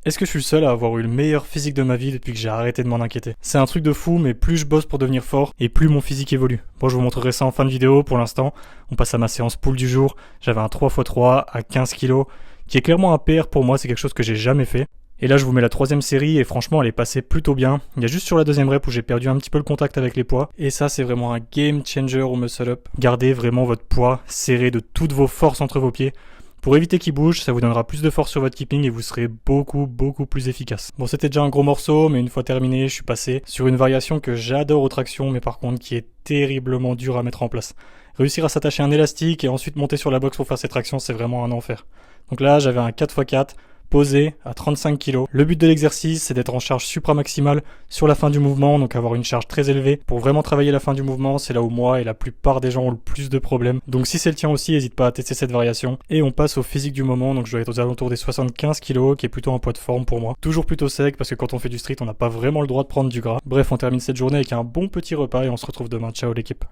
Est-ce que je suis le seul à avoir eu le meilleur physique de ma vie depuis que j'ai arrêté de m'en inquiéter? C'est un truc de fou, mais plus je bosse pour devenir fort, et plus mon physique évolue. Bon, je vous montrerai ça en fin de vidéo. Pour l'instant, on passe à ma séance pull du jour. J'avais un 3x3 à 15 kg, qui est clairement un PR pour moi, c'est quelque chose que j'ai jamais fait. Et là, je vous mets la troisième série et franchement, elle est passée plutôt bien. Il y a juste sur la deuxième rep où j'ai perdu un petit peu le contact avec les poids. Et ça, c'est vraiment un game changer au muscle up. Gardez vraiment votre poids serré de toutes vos forces entre vos pieds. Pour éviter qu'il bouge, ça vous donnera plus de force sur votre keeping et vous serez beaucoup plus efficace. Bon, c'était déjà un gros morceau, mais une fois terminé, je suis passé sur une variation que j'adore aux tractions, mais par contre qui est terriblement dure à mettre en place. Réussir à s'attacher à un élastique et ensuite monter sur la box pour faire ces tractions, c'est vraiment un enfer. Donc là, j'avais un 4x4 posé à 35 kg. Le but de l'exercice, c'est d'être en charge supramaximale sur la fin du mouvement, donc avoir une charge très élevée. Pour vraiment travailler la fin du mouvement, c'est là où moi et la plupart des gens ont le plus de problèmes. Donc si c'est le tien aussi, n'hésite pas à tester cette variation. Et on passe au physique du moment, donc je dois être aux alentours des 75 kg, qui est plutôt un poids de forme pour moi. Toujours plutôt sec, parce que quand on fait du street, on n'a pas vraiment le droit de prendre du gras. Bref, on termine cette journée avec un bon petit repas et on se retrouve demain. Ciao l'équipe.